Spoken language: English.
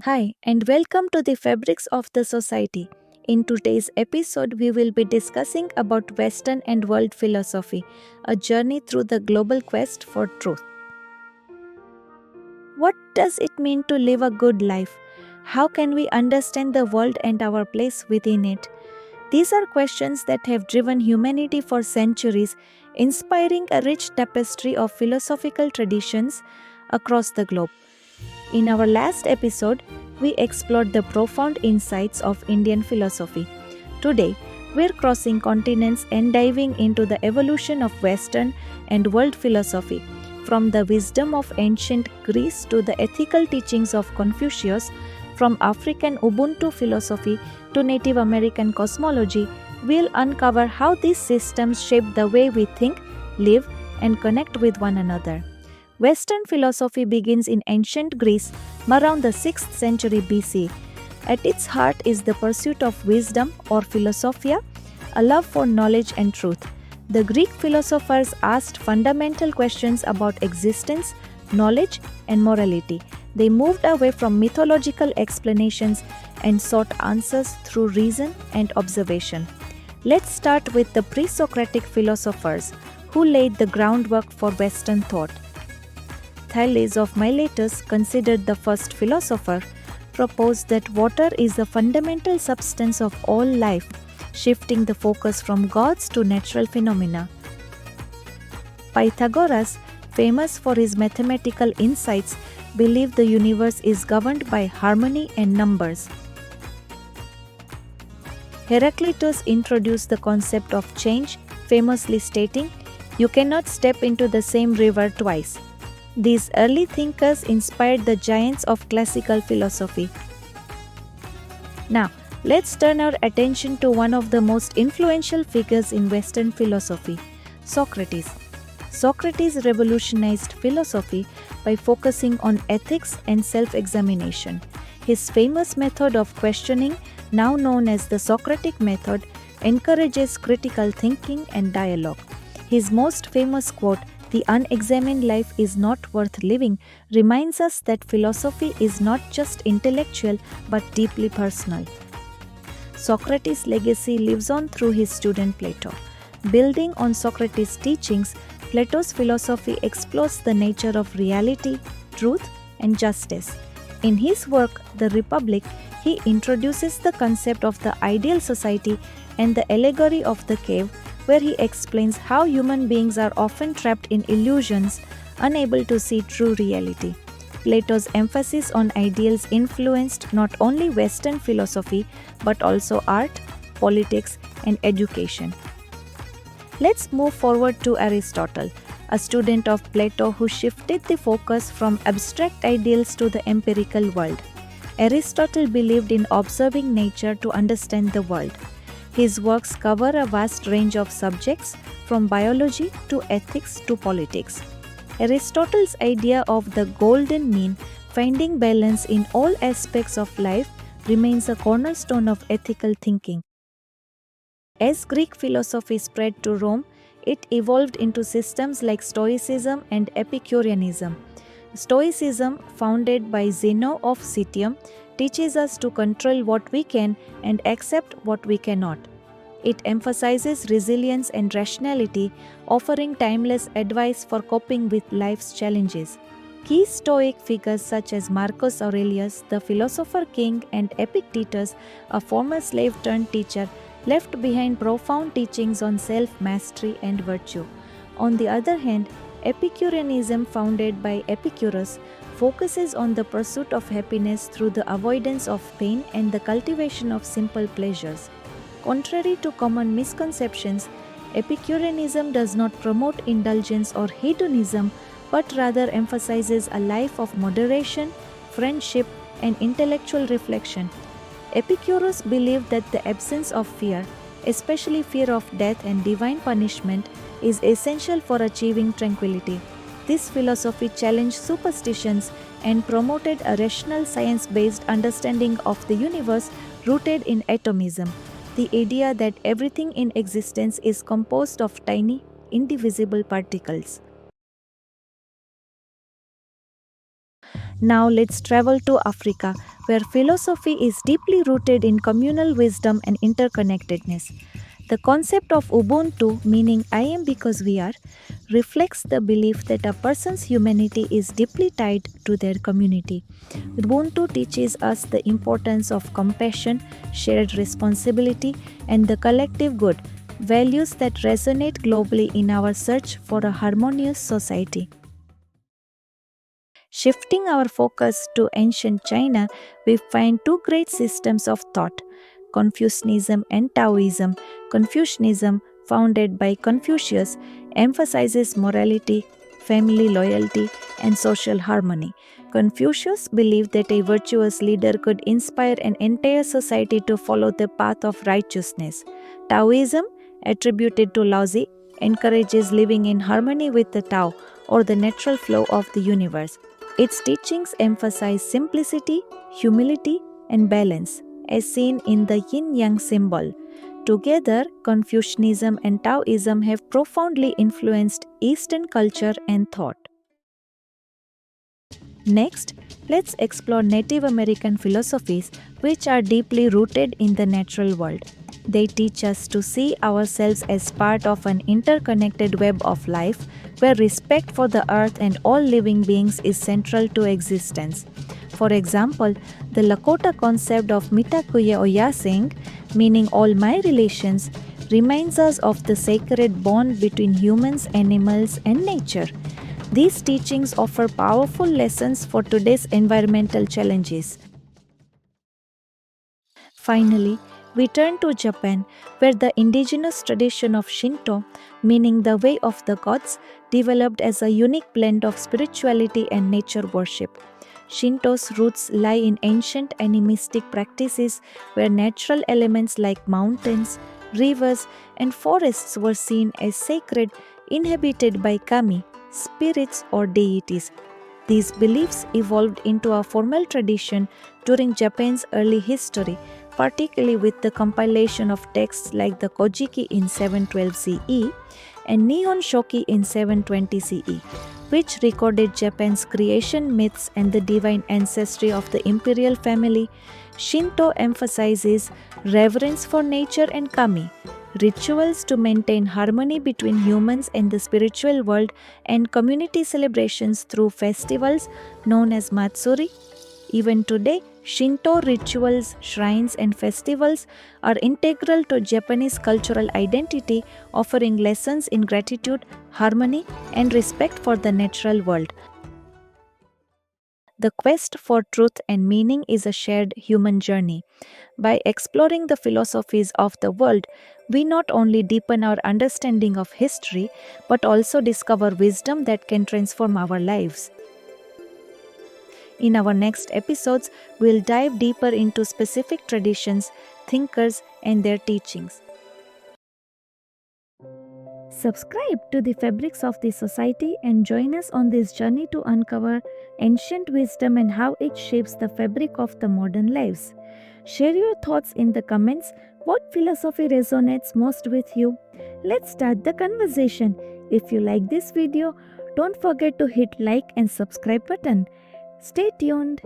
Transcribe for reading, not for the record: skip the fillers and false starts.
Hi, and welcome to the Fabrics of the Society. In today's episode, we will be discussing about Western and world philosophy, a journey through the global quest for truth. What does it mean to live a good life? How can we understand the world and our place within it? These are questions that have driven humanity for centuries, inspiring a rich tapestry of philosophical traditions across the globe. In our last episode, we explored the profound insights of Indian philosophy. Today, we're crossing continents and diving into the evolution of Western and world philosophy, from the wisdom of ancient Greece to the ethical teachings of Confucius, from African Ubuntu philosophy to Native American cosmology. We'll uncover how these systems shape the way we think, live, and connect with one another. Western philosophy begins in ancient Greece around the 6th century BC. At its heart is the pursuit of wisdom or philosophia, a love for knowledge and truth. The Greek philosophers asked fundamental questions about existence, knowledge, and morality. They moved away from mythological explanations and sought answers through reason and observation. Let's start with the pre-Socratic philosophers who laid the groundwork for Western thought. Thales of Miletus, considered the first philosopher, proposed that water is the fundamental substance of all life, shifting the focus from gods to natural phenomena. Pythagoras, famous for his mathematical insights, believed the universe is governed by harmony and numbers. Heraclitus introduced the concept of change, famously stating, "You cannot step into the same river twice." These early thinkers inspired the giants of classical philosophy. Now, let's turn our attention to one of the most influential figures in Western philosophy, Socrates. Socrates revolutionized philosophy by focusing on ethics and self-examination. His famous method of questioning, now known as the Socratic method, encourages critical thinking and dialogue. His most famous quote, "The unexamined life is not worth living," reminds us that philosophy is not just intellectual but deeply personal. Socrates' legacy lives on through his student Plato. Building on Socrates' teachings, Plato's philosophy explores the nature of reality, truth, and justice. In his work, The Republic, he introduces the concept of the ideal society and the allegory of the cave, where he explains how human beings are often trapped in illusions, unable to see true reality. Plato's emphasis on ideals influenced not only Western philosophy but also art, politics, and education. Let's move forward to Aristotle, a student of Plato who shifted the focus from abstract ideals to the empirical world. Aristotle believed in observing nature to understand the world. His works cover a vast range of subjects, from biology to ethics to politics. Aristotle's idea of the golden mean, finding balance in all aspects of life, remains a cornerstone of ethical thinking. As Greek philosophy spread to Rome, it evolved into systems like Stoicism and Epicureanism. Stoicism, founded by Zeno of Citium, teaches us to control what we can and accept what we cannot. It emphasizes resilience and rationality, offering timeless advice for coping with life's challenges. Key Stoic figures such as Marcus Aurelius, the philosopher king, and Epictetus, a former slave-turned-teacher, left behind profound teachings on self-mastery and virtue. On the other hand, Epicureanism, founded by Epicurus, focuses on the pursuit of happiness through the avoidance of pain and the cultivation of simple pleasures. Contrary to common misconceptions, Epicureanism does not promote indulgence or hedonism, but rather emphasizes a life of moderation, friendship, and intellectual reflection. Epicurus believed that the absence of fear, especially fear of death and divine punishment, is essential for achieving tranquility. This philosophy challenged superstitions and promoted a rational science-based understanding of the universe rooted in atomism, the idea that everything in existence is composed of tiny, indivisible particles. Now let's travel to Africa, where philosophy is deeply rooted in communal wisdom and interconnectedness. The concept of Ubuntu, meaning I am because we are, reflects the belief that a person's humanity is deeply tied to their community. Ubuntu teaches us the importance of compassion, shared responsibility, and the collective good, values that resonate globally in our search for a harmonious society. Shifting our focus to ancient China, we find two great systems of thought, Confucianism and Taoism. Confucianism, founded by Confucius, emphasizes morality, family loyalty, and social harmony. Confucius believed that a virtuous leader could inspire an entire society to follow the path of righteousness. Taoism, attributed to Laozi, encourages living in harmony with the Tao, or the natural flow of the universe. Its teachings emphasize simplicity, humility, and balance, as seen in the yin yang symbol. Together, Confucianism and Taoism have profoundly influenced Eastern culture and thought. Next, let's explore Native American philosophies, which are deeply rooted in the natural world. They teach us to see ourselves as part of an interconnected web of life where respect for the earth and all living beings is central to existence. For example, the Lakota concept of Mitakuye Oyasing, meaning all my relations, reminds us of the sacred bond between humans, animals, and nature. These teachings offer powerful lessons for today's environmental challenges. Finally, we turn to Japan, where the indigenous tradition of Shinto, meaning the way of the gods, developed as a unique blend of spirituality and nature worship. Shinto's roots lie in ancient animistic practices where natural elements like mountains, rivers, and forests were seen as sacred, inhabited by kami, spirits or deities. These beliefs evolved into a formal tradition during Japan's early history, particularly with the compilation of texts like the Kojiki in 712 CE and Nihon Shoki in 720 CE, which recorded Japan's creation myths and the divine ancestry of the imperial family. Shinto emphasizes reverence for nature and kami, rituals to maintain harmony between humans and the spiritual world, and community celebrations through festivals known as Matsuri. Even today, Shinto rituals, shrines, and festivals are integral to Japanese cultural identity, offering lessons in gratitude, harmony, and respect for the natural world. The quest for truth and meaning is a shared human journey. By exploring the philosophies of the world, we not only deepen our understanding of history, but also discover wisdom that can transform our lives. In our next episodes, we'll dive deeper into specific traditions, thinkers, and their teachings. Subscribe to the Fabrics of the Society and join us on this journey to uncover ancient wisdom and how it shapes the fabric of the modern lives. Share your thoughts in the comments. What philosophy resonates most with you? Let's start the conversation. If you like this video, don't forget to hit like and subscribe button. Stay tuned.